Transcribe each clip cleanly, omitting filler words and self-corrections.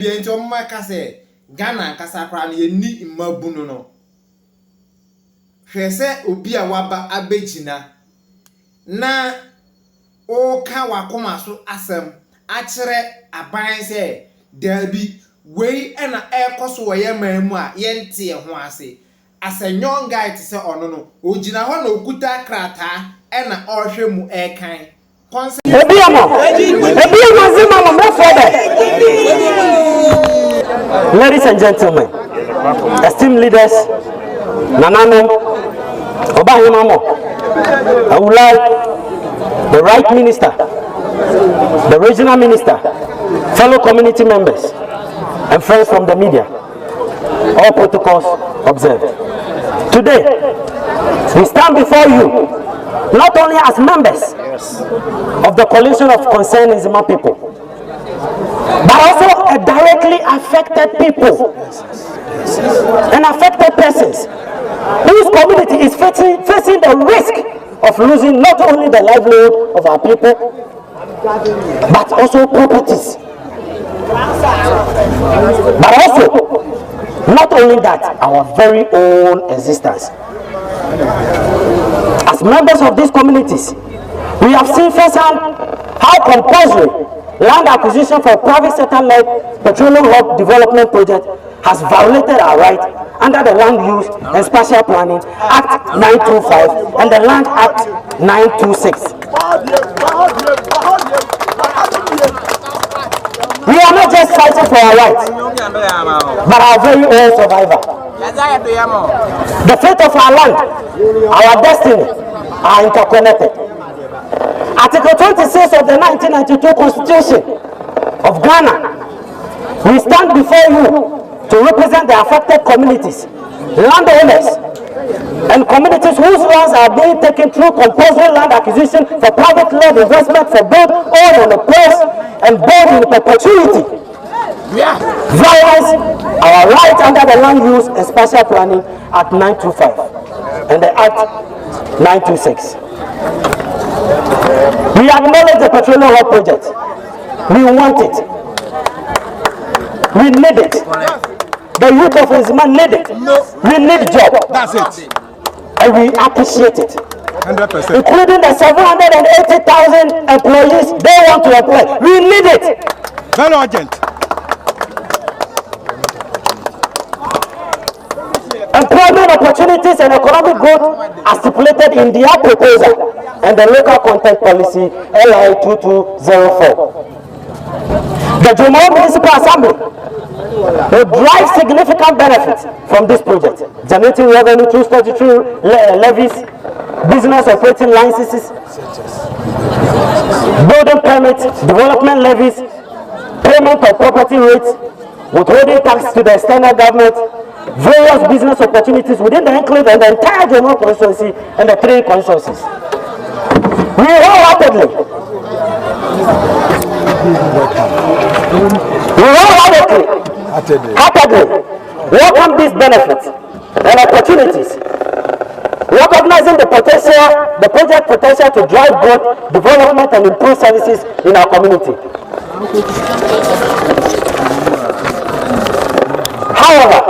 Biento makase Ghana kasakra na yeni mmabunu no. Hwese obi a waba abegina na o ka wakoma so asem a kire aban se dabi wei na ekoso woye manmu a yente ho ase as a young guy to say ono no ogina ho na okuta krata na ohwe mu ekan Ladies and gentlemen, esteemed leaders, Nanano, Obahimamo, I would like the right minister, the regional minister, fellow community members, and friends from the media, all protocols observed. Today, we stand before you not only as members of the coalition of concerned Nzema people, but also a directly affected people and affected persons whose community is facing the risk of losing not only the livelihood of our people, but also properties. But also, not only that, our very own existence. As members of these communities, we have seen firsthand how compulsory land acquisition for private sector-led petroleum hub development project has violated our rights under the Land Use and Spatial Planning Act 925 and the Land Act 926. We are not just fighting for our rights, but our very own survival. The fate of our land, our destiny, are interconnected. Article 26 of the 1992 Constitution of Ghana. We stand before you to represent the affected communities, landowners, and communities whose lands are being taken through compulsory land acquisition for private-led investment for both own and oppress and both in perpetuity. Violence our rights under the Land Use and Spatial Planning Act 925 and the Act 926. We acknowledge the petroleum hub project. We want it. We need it. The youth of Nzema need it. We need job. That's it. And we appreciate it. 100%. Including the 780,000 employees they want to employ. We need it. Very urgent. Employment opportunities and economic growth are stipulated in their proposal and the local content policy LI 2204. The Jumo Municipal Assembly will drive significant benefits from this project, generating revenue through statutory levies, business operating licenses, building permits, development levies, payment of property rates, withholding tax to the external government, various business opportunities within the enclave and the entire general constituency and the three constituencies. We wholeheartedly welcome these benefits and opportunities, recognizing the project potential to drive growth, development, and improve services in our community. However,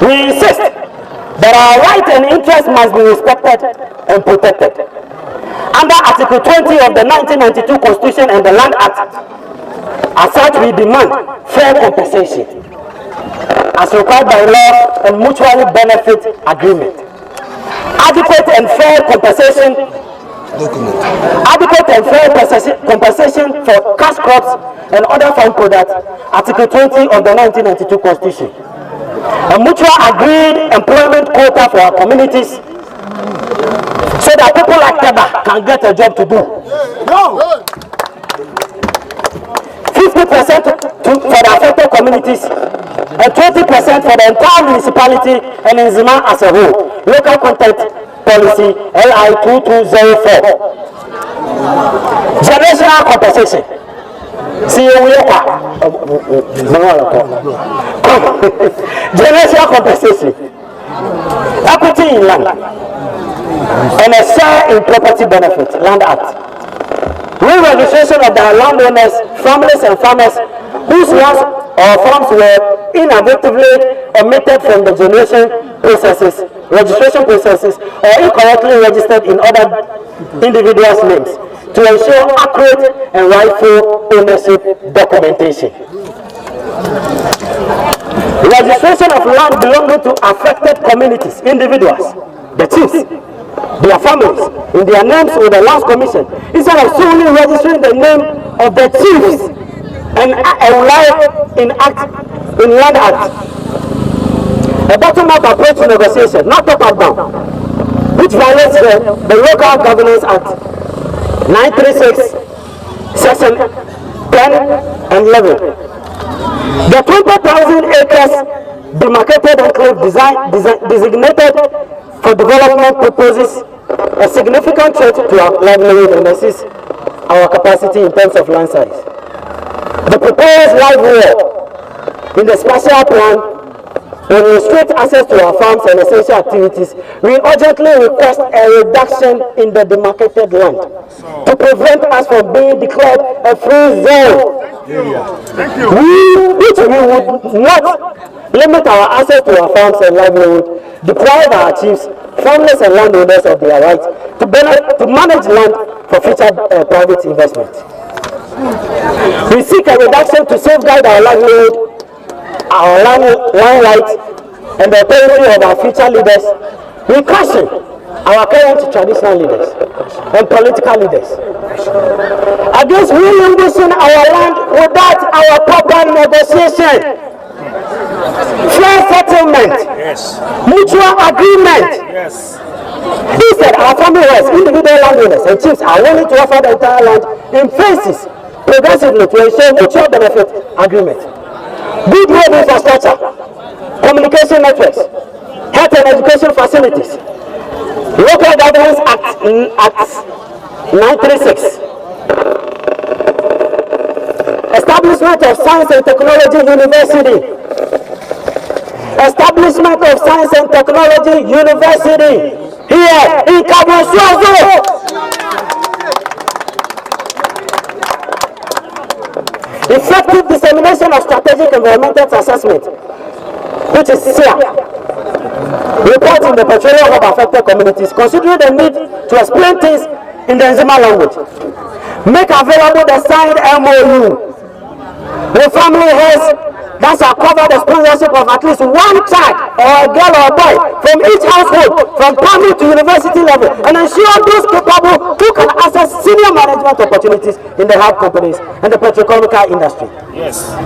we insist that our rights and interests must be respected and protected. Under Article 20 of the 1992 Constitution and the Land Act, as such, we demand fair compensation as required by law and mutually benefit agreement. Adequate and fair compensation for cash crops and other farm products, Article 20 of the 1992 Constitution. A mutual agreed employment quota for our communities so that people like Teba can get a job to do. 50% for the affected communities and 20% for the entire municipality and Nzema as a whole. Local content policy LI 2204. Generational compensation. Generational compensation, equity in land, and a share in property benefit, Land Act. Re-registration of the landowners, families and farmers whose lands our farms were inadvertently omitted from the registration processes, or incorrectly registered in other individuals' names to ensure accurate and rightful ownership documentation. Registration of land belonging to affected communities, individuals, the chiefs, their families, in their names with the Lands Commission, instead of solely registering the name of the chiefs and life in Land Act. A bottom-up approach to negotiation, not top-down, which violates the Local Governance Act 936, Section 10 and 11. The 20,000 acres demarcated enclave designated for development proposes a significant threat to our livelihood and assists our capacity in terms of land size. The proposed live wall in the spatial plan will restrict access to our farms and essential activities. We urgently request a reduction in the demarcated land to prevent us from being declared a free zone. Thank you. We would not limit our access to our farms and livelihood, deprive our chiefs, farmers and landowners of their rights to manage land for future private investment. We seek a reduction to safeguard our livelihood, our land rights, and the authority of our future leaders. We caution our current traditional leaders and political leaders against relinquishing our land without our proper negotiation, fair settlement, mutual agreement. Instead, our family rights, individual landowners and chiefs are willing to offer the entire land in phases progressively to ensure mutual benefit agreement. Good road infrastructure, communication networks, health and education facilities, Local Governance Act 936, establishment of Science and Technology University, establishment of Science and Technology University here in Kabusuazo. Effective dissemination of strategic environmental assessment, which is SEA, report in the petroleum of affected communities, considering the need to explain things in the Nzema language. Make available the signed MOU with family heads that shall cover the sponsorship of at least one child or a girl or a boy from each household from primary to university level, and ensure those capable who can access senior management opportunities in the hard companies and the petrochemical industry. Yes.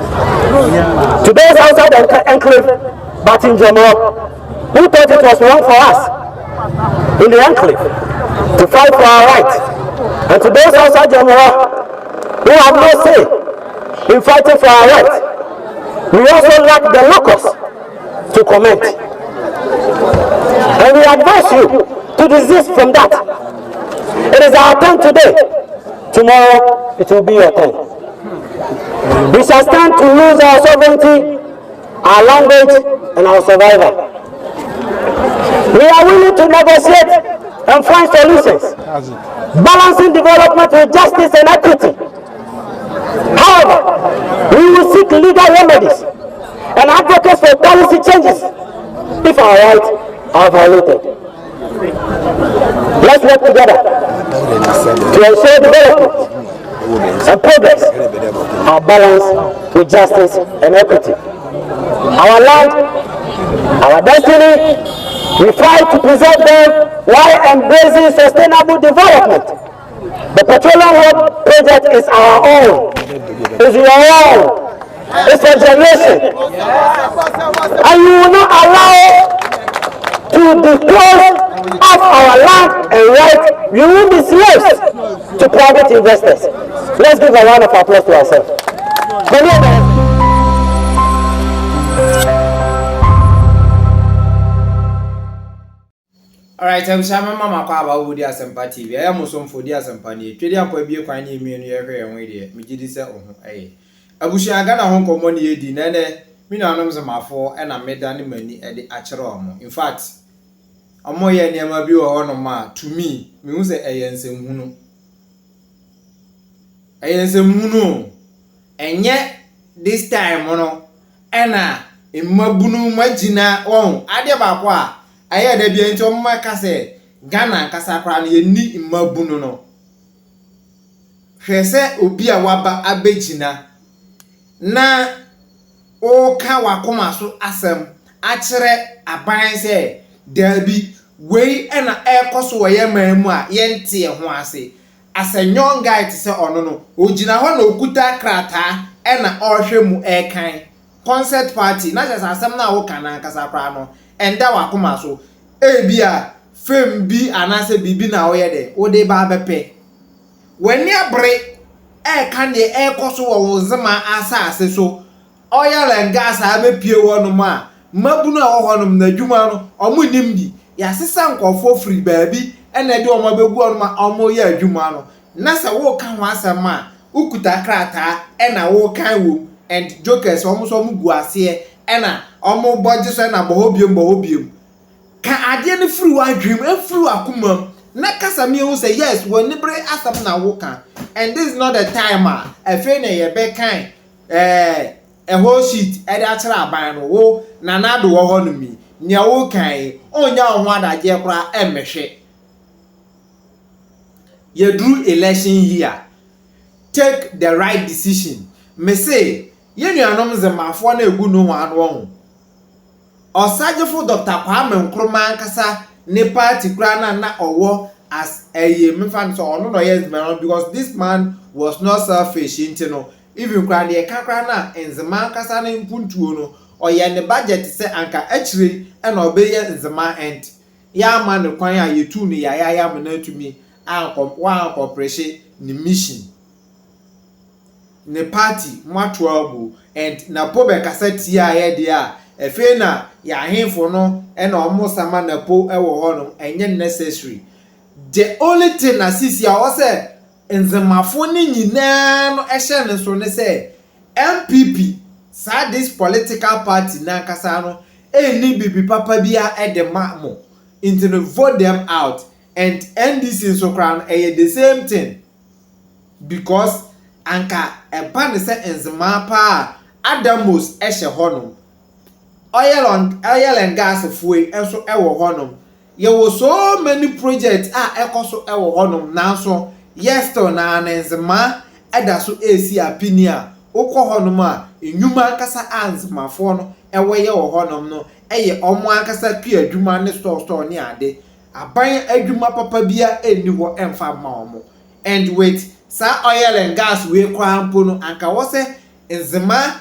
Today is outside the enclave, but in Nzema, who thought it was wrong for us in the enclave to fight for our rights, and to those outside Nzema who have no say in fighting for our rights, we also lack the locus to comment. And we advise you to desist from that. It is our turn today. Tomorrow it will be your turn. We shall stand to lose our sovereignty, our language, and our survival. We are willing to negotiate and find solutions, balancing development with justice and equity. However, we will seek legal remedies and advocates for policy changes if our rights are violated. Let's work together to ensure development and progress are balanced with justice and equity. Our land, our destiny, we fight to preserve them while embracing sustainable development. The Petroleum Hub project is our own. It's your own. It's a generation. And you will not allow to dispose of our land and right. We will be slaves to private investors. Let's give a round of applause to ourselves. Alright, I'm Shama Mama Kaba Woody as sympathy. I am also for dear sympathy. Treaty up will be a quiny me and your way. Mijidi say, oh, eh. Abusha Gana Hong Kong money, Nene, Minanums of my four, and I made any money at the Acherom. In fact, a more near my view or no ma to me, Muse Ayense Muno. Ayense Muno, and yet this time, mono, ena mmabunu magina on ade baako a aye da bia nti omma ka se Ghana nkasa kra no yenni mmabunu no hwese obi a waba abegina na o ka wakoma so asem akire aban se dabi wei ena ekoso woye mamu a yente ho ase asenyon guy te se ono no ogina ho na okuta krata ena ohwe mu ekan concert party na just asem na wo kana nkasa kra no enda wakoma so ebia fem bi anase bibi na wo ye de wo de ba bepe wani abre kan de ekoso wo Nzema asase so oyala ngasa abepie wonum a mabunu a wo honum na dwuma no omunim bi ya sesa nkofo free baabi ena de omo begu onum a omo ye adwuma no na se wo kan ho asem a ukuta krata ena wo kan wo and jokers omo so mu gu ase ena omo bodge so na bohobiem ka ade ne free wa dream e free akuma na kasa me who say yes when nibre asam na wo kan and this is not the time a fe na ye be kan a whole sheet e da kira aban no wo na na do wo ho no mi nya wo kan onya ho adaje kura emehwe ye drew election year take the right decision me say ye nuanom Nzemafo na egu no ho anu ho osajefo Dr. Kwame nkasa ne party kura na owo as a mfan so ono no yes man because this man was not selfish intino even kura de kakra na Nzema nkasa na mpuntuo no oye ne budget se anka achire na obeye Nzema end ya man ne kwan a yetu ne ya mo na tumi wa corporation ni mission ne party mwatu abu and na pobe kasati ya ye dia efe na ya hemfo no na omo sama na po ewo ho no enye necessary the only thing na sisi a o se Nzemafo ni nyina no ehye ne so ne se NPP sa this political party na kasa no eni bibi papa bia edema mo into the vote them out and NDC so crown the same thing because anka eba ne se Nzema pa Adamos ehye ho no oil and gas fuwe enso ewo honom ye wo so many projects ekoso ewo honom na so yesto na Nzema eda so esi apinia ukọ honom a enwuma akasa Nzemafo no ewo ye wo honom no eye omo akasa twa adwuma ne store ne ade aban adwuma papa bia eni ho emfa ma omo and wait sa oil and gas we kwa mpo no anka wo se Nzema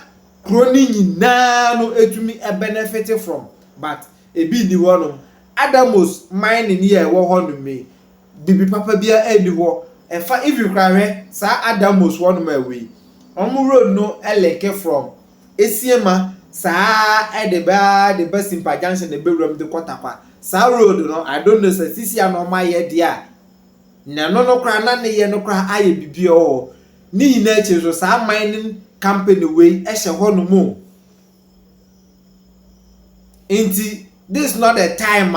kroni nyina no etumi a benefit from but ebi ni wono Adamos mining here wo hono me bibi papa bia eni ho efa if you cry sa Adamos wono ma we omu road no eleke from Esiema sa edeba the best simple junction the bedroom the quarter sa road no I don't know say sisi anoma ye dia na no kra na ne ye no kra aye bibi o ni na eche so sa mining company way ehye ho no mo inti this not the time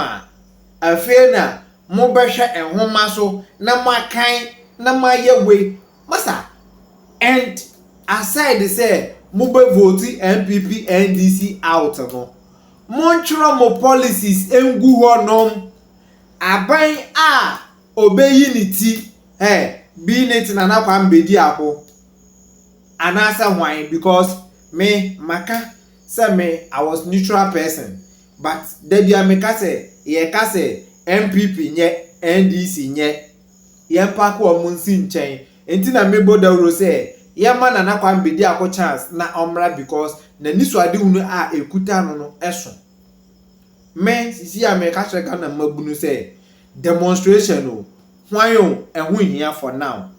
afei na mo behwe enhoma so na makan na maye we masa and aside say mo be vote NPP NDC out no mo ntworo mo policies engu ho nom aban a obeyi ni ti bi net na Kwame Bediako anasa why because me maka say me I was neutral person but debia me ka say ye ka say NPP nye NDC nye ye pa ko omunsi nchen enti na me bodawro say ye ma na Kwame Bediako chance na omra because na niso ade unu a ekuta no eso me sisi ya me ka chega na mabunu say demonstration o hwan ehun hia for now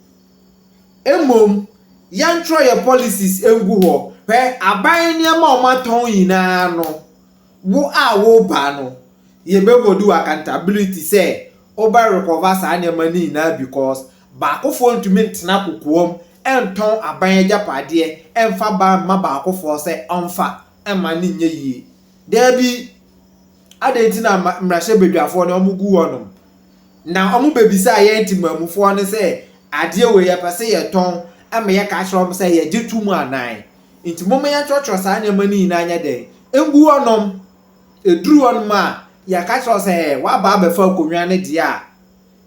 emom yantro your policies engu ho pe aban niam o maton yina no wo a wo ba no ye be bodu accountability say over recover sa niam ni na because ba akofo ntumi ntena kokoom enton aban agapade emfa ba ma ba akofo say onfa ema ni nye yie there bi adenti na mrahye bedwafo ne omugu wonom na omu bebisa ye ntimamufo ne say ade we ye pese ye ton ama ye ka hrom say ye gitu mu anan Inti moma ya chọchọ saa ne mani na anya de. Engu onom eduru onom a ya ka chọ say wa ba be fa konwa ne de a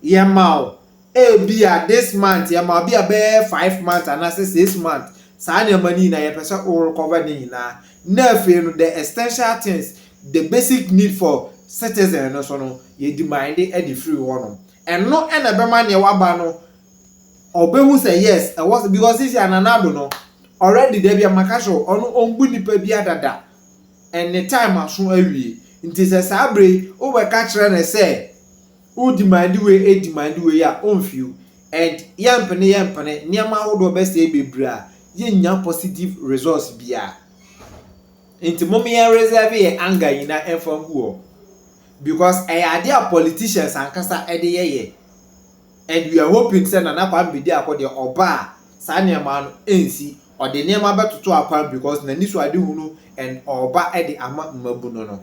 ye mawo be a this month ya ma be a be 5 months and 6 months saa ne mani na ye pese o recover ni na na fe no the essential things the basic need for citizen no so no ye demand e the free one and no e na be man ye wa ba no obehu say yes I was because this ananado no already there be a makasho onu ombu nipa bi adada and the time aso awie nti se sabre o we ka kire na say o demand we ya onfiu and yampene niam ahodo be say bebra ye nya positive results bia nti momi ya reserve ye anger ina enfam huo because are there politicians ankasa ede ye and we are hoping say na Kwame Bediako de oba sa niam no ensi or the niam abetoto apart because na niso ade hunu and oba ede ama mabuno no.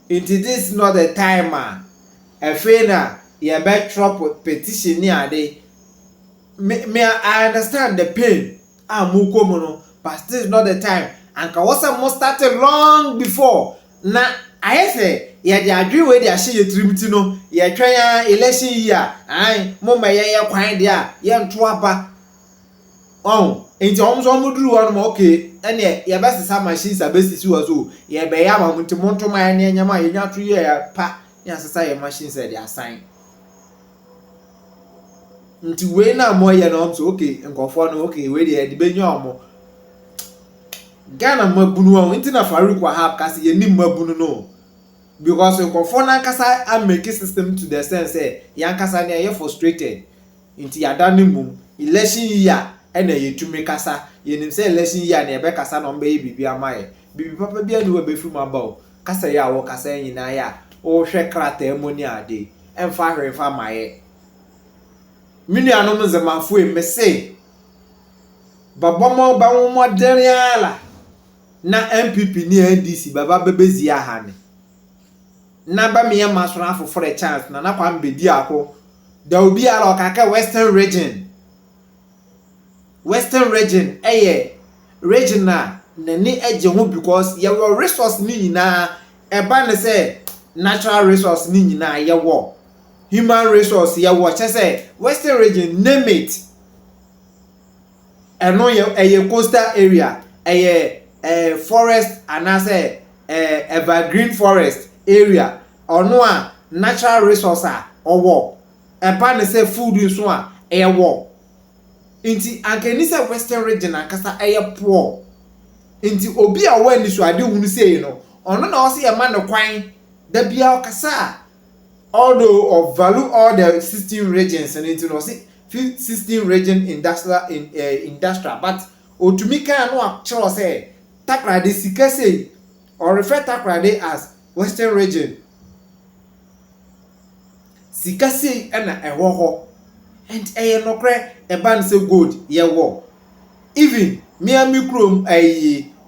It is not the time a fena ye be drop petition ni ade me I understand the pain mukomo no but this is not the time and ka was must started long before na I say ye dey agree we dey ahye ye trimiti no ye twan ya election year ai mo ma ye kwan de a ye nto aba enti omso muduru won mo okay ene ye be sesa machines abesisi wazo ye be ya ma monto ma ne nyama ye nyato ye pa ya sesa ye machines e dey assign nti we na mo ye no so okay nkofo no okay we dey benyo omo Ghana mabunu won nti na Farouk Wahab kasi ye nim mabunu no because nkofo na kasa am make system to the sense say yan kasa na ye frustrated nti ya dane mum election year ena ye tumi kasa ye nim say election year na ye be kasa no mbe bibi amaye bibi papa bia ni we be firi mabaw kasa ya wo kasa nyina ya o hwe krata emoni ade emfa hwefa maye mini anom Nzema fu me say babomo bawo moderiala na NPP ni NDC baba bebezi ahane na ba me maso na for a chance na Kwame Bediako there will be a okaka western region region na ni eje ho because your resource ni nyina eba ne say natural resource ni nyina ye wo human resource ye wo che say western region name it eno ye coastal area forest and I say evergreen forest area ono a natural resource owo eba ne say food so a wo inti ankeni say western region akasa poor inti obi a wa ni so ade hunu say no ono na o say e ma ne kwan da bia okasa although of value all the 16 regions and into no say 16 region industrial but otumika no actually say takrade sika say or refer takrade as western region sika say na ewo ho and nokre ban say gold ye wo even Miami Chrome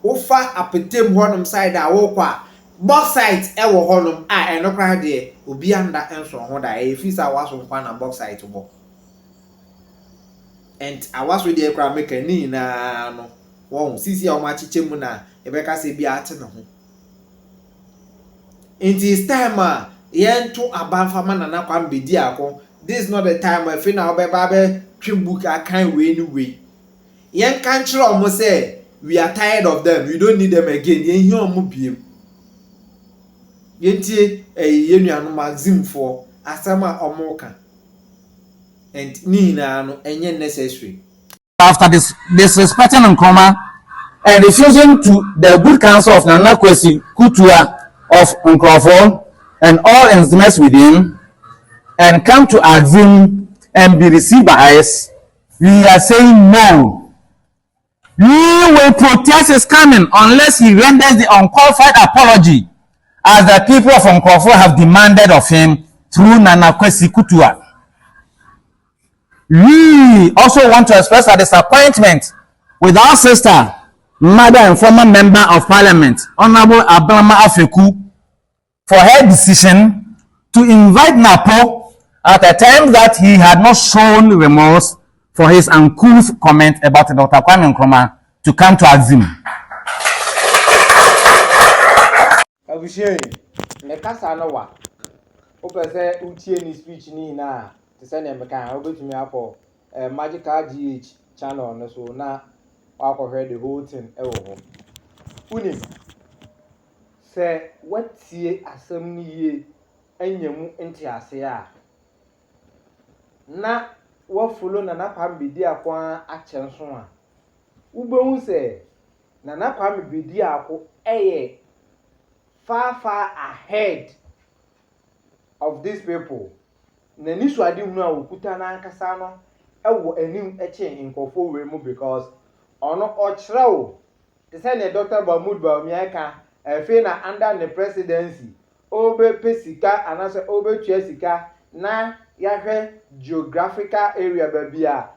ofa apetem honum side a wo kwa bauxite ewo honum nokra de obi anda enso ho da fisa waso kwa na bauxite bo and awaso de ekra make ni na no won sisi a o ma chiche mu na ebeka se bi ate na ho in this time yento abanfa na Kwame Bediako this is not the time I feel now be book I can't way anyway yen kan kire omo say we are tired of them we don't need them again yen hi omo biem yentie yenuanu magazine for asama omo kan and ni na no enye necessary after this disrespecting Nkrumah and refusing to the good counsel of Nana Kwesi Kutua of Nkrofo and all Nzemas with him and come to assume and be received by us, we are saying no. We will protest his coming unless he renders the unqualified apology as the people of Nkrofo have demanded of him through Nana Kwesi Kutua. We also want to express our disappointment with our sister, mother and former member of parliament, Honorable Abrama Afeku, for her decision to invite Napo at a time that he had not shown remorse for his uncouth comment about Dr. Kwame Nkrumah to come to Axim. Abushe, mekasa no wa. Opese utie ni speech ni na te se na meka obetumi akọ magical GH channel no so na akọhwe the whole thing e wo ho. Unim se watie asem ni ye anyam ntiase a na wo follow na Kwame Bediako ache nso a ubehu se na Kwame Bediako eye far ahead of these people. Na nisu adi hunu a okuta na ankasa no ewo anim eche nkofo we mu because ono ochrew te say na Dr. Mahmoud Bawumia efe na under the presidency obe pesika anase obe tua sika na yahwe geographical area babia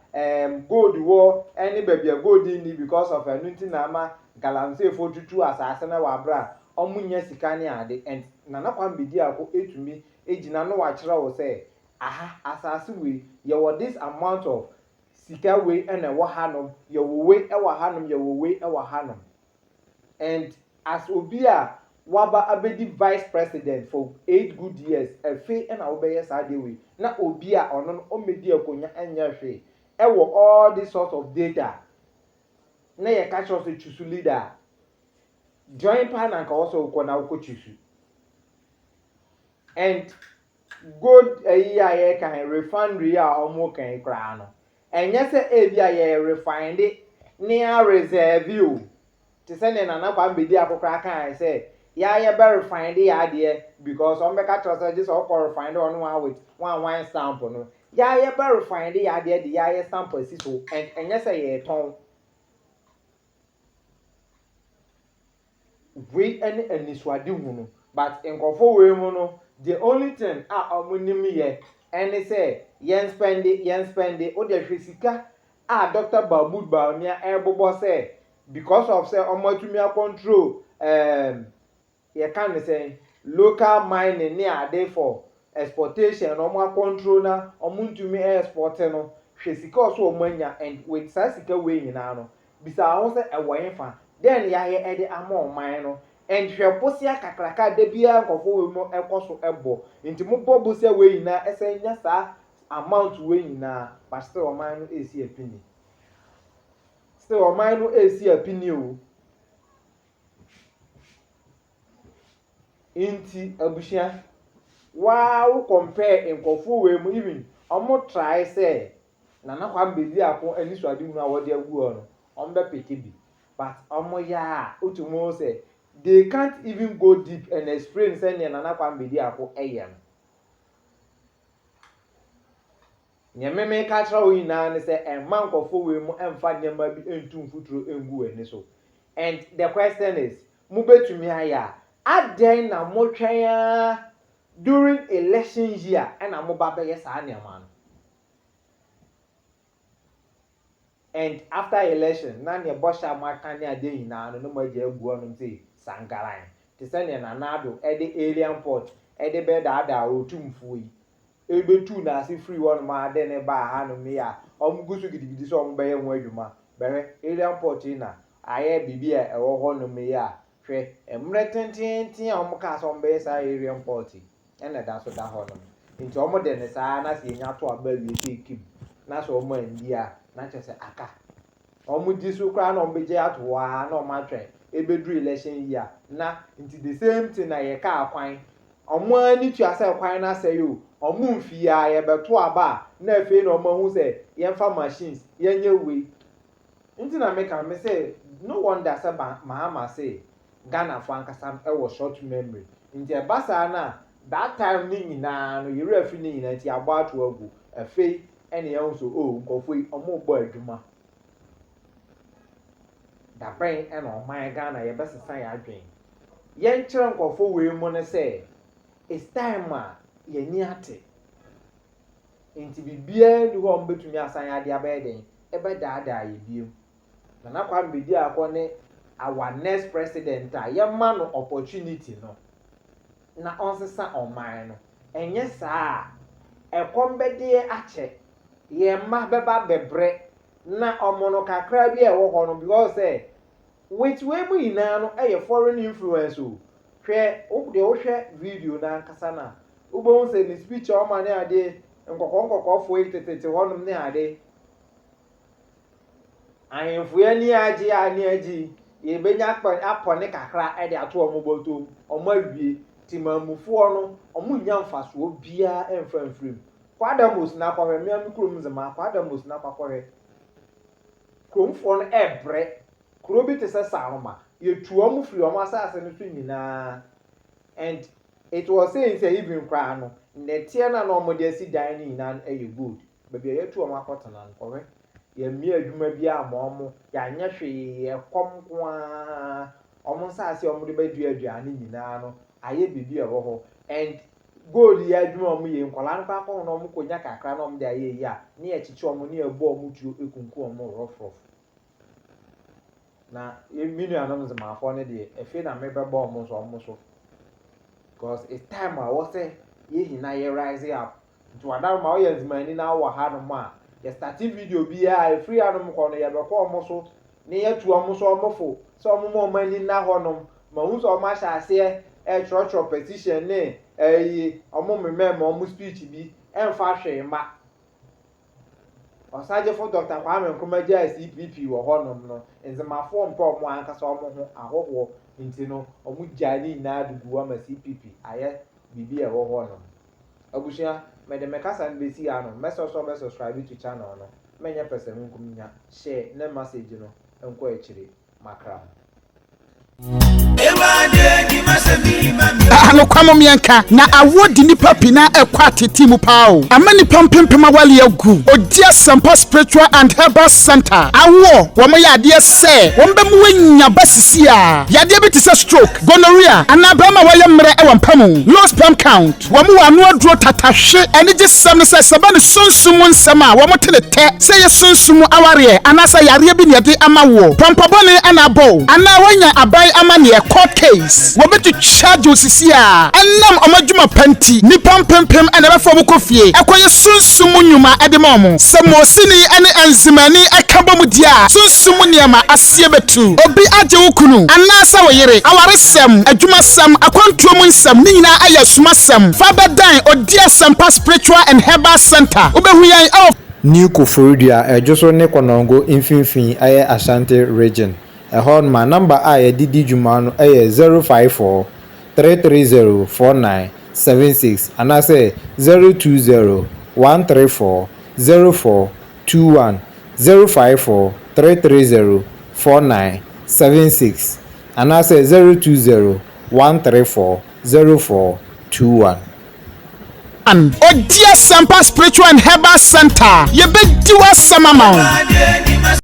gold wo any babia gold ni because of anunti na ama galamsey for tutu asase na wabra omunya sika ne ade and na Kwame Bediako etumi ejina no wa kire wo say aha asase we ye wo this amount of sika we na wo hanom ye wo we e wo hanom ye wo we e wo hanom and as obi a waba abedi vice president for 8 good years efe na wo be yes ade we na obi a ono no omedi akonya enya hwe e wo all this sort of data na ye catch us chusu leader join pan and also ko na ko chusu and gold ye kan refinery a omo kan kra no enye se e bia ye refined ne a reserve o ti se ne na Kwame Bediako kra kan say ya ye be refined ya de because on be catch us just all refined on one with one stamp no ya ye be refined ya de ya ye stamp si so and enye se ye ton we any aniswade hu no but nkofo we mu no the only thing omunim ye any say yen spend o de hwesika Dr. Mahmoud Bawumia ebobo say because of say omatumi control ye can say local mining ne ade for exportation omo control na omuntumi export no hwesika also omanya and with sasika we nyina no bisa ho say ewo fa then ya ye ede amo man no and hweposia kakraka de bia nkofo we mo ekoso ebo nti mo bobo se we nyina esenya sa amount we nyina pastor oman no esi apini still oman no esi apini o inti abushia wow compare nkofo we mo even omo try say na Kwame Bediako anisu adi mu na wo de agu no ombe peke bi but omo ya otumo say they can't even go deep and explain say na Kwame Bediako eyem nyememe ka tra oyi na ne say emma nkofo we mu emfa nyema bi entum futuro engu eni so and the question is mu betumi aya aden na mo twen during election year and mo ba be yes anyama no and after election na ne bosha maka ne ade nyina no mo agya agu onu say sangaran te say ne nanado e de alien port e de be daada otumfuo yi ebetu na ase free one ma de ne ba ha no me ya omugusu gidigidi so ombe ye ho adwuma bewe alien port na aye bibia e wo ho no me ya hwe emre tenten a omka so ombe sa alien port ene da so da ho no nti omo de ne sa na se nya to aba wie kekim na so omo andi a na che se aka omo di so kra na ombe je ato wa na omo atwe ebedru election year na nti the same thing na ye ka akwan omo ani tu asa kwan na say yo omo mfia ye beto aba na afi na omo hu say ye fa machines ye nye we nti na me say no wonder say mahama say Ghana for ankasa e was short memory nti e basa na that time ni nyina no ye refi ni nyina nti agba ato agu afi ene ye hu so nkofo omo gbo adwuma da brain and on my Ghana ye best say adwen yen kire nkofo we mu ne say it's time ye ni ate nti bibia ni ho mbetumi asan ade abeden e be daada ye biem na Kwame Bediako ne our next president ye ma no opportunity no na onsesa oman no enye saa e kombede ache ye ma beba bebre na omono kakra bi e wo ho no because which way mu ina no foreign influence o hwe o de wo hwe video na nkasa na ubo say ni speech o ma na ade nkokọ fo tete honum ne ade ahemfo ya ni aji ye benya apone kakra e de ato omobotom omawie timamufo no omunya mfaso bia emfamfrem kwadamos na kwahwe miam krom Nzema kwadamos na kwahwe kromfo no ebre kuro bi te se saaroma ye tuo mu firi omo asase no so nyina and it was saying say even cry no netie na no mo de asi dan ni nyina e good baby ye tuo mo akotana kwahwe ye mi adwuma bi amomo ya nya hwe ye komkwa omo nsase omo de badu aduane nyina no aye bibi e wo ho and gold ya adwuma omo ye nkola no pa ko no omo konya kakra no omo de aye ya ne ye chichi omo ne ebo omo tuo ekunku omo rough na minu anom Nzema afọ ne de efe na mebeba omo so because it's time I was say ye hina ye rise up to adar ma o ye Nzema ni na wa ha no ma ye start video bi ya free anom ko no ye be ko omo so ne ye tu omo so omo fo so omo mo mani na ho no ma hu so omo asha ase church petition ne omo memem omo speech bi emfa hwe ma osaje for Dr. Kwame Nkrumah CPP wo honom no Nzema fo mpa omo ankasa omo ho ahoho nti no omo jani na adugu ama CPP aye bibi e wo honom abushia mede mekasa nbesi ano meso subscribe to channel no menye person nkuminya share na message no enko ekire makra ano kwamo mienka na awodi nipa pina ekwa tete mu pao amani pampempema wale agu odia sampa spiritual and herbal center awo wo mo yade se wo mbe mu wanya basisi a yade bi te se stroke gonorrhea anabama wale mre e wampamu low sperm count wo mo wano aduro tatahwe ene je sam ne se sabane sunsumu nsema wo mo telete se ye sunsumu aware anasa yare bi ne de amawo pampabone anabo ana wanya abai amane court case wo betu charge osisia annam omadwuma panti ni pampempem ana ba fo bokofie ekoye sunsumu nyuma edemom samosini ene enzimani akaba mu dia sunsumu niama asie betu obi aje wukunu anasa woyere awaresem adwumasem akwantuo mu nsem ni nyina aya sumasem fabadan odia sampa spiritual and herbal center obehuyan New Kufuridia ejoso ne konongo infinfin aye Ashanti region ehon ma number a didi juma no 054 330 4976 anase 020 134 0421 054 330 4976 anase 020 134 0421 Odia Sampa Spiritual and Herbal Center. You be do us some amount.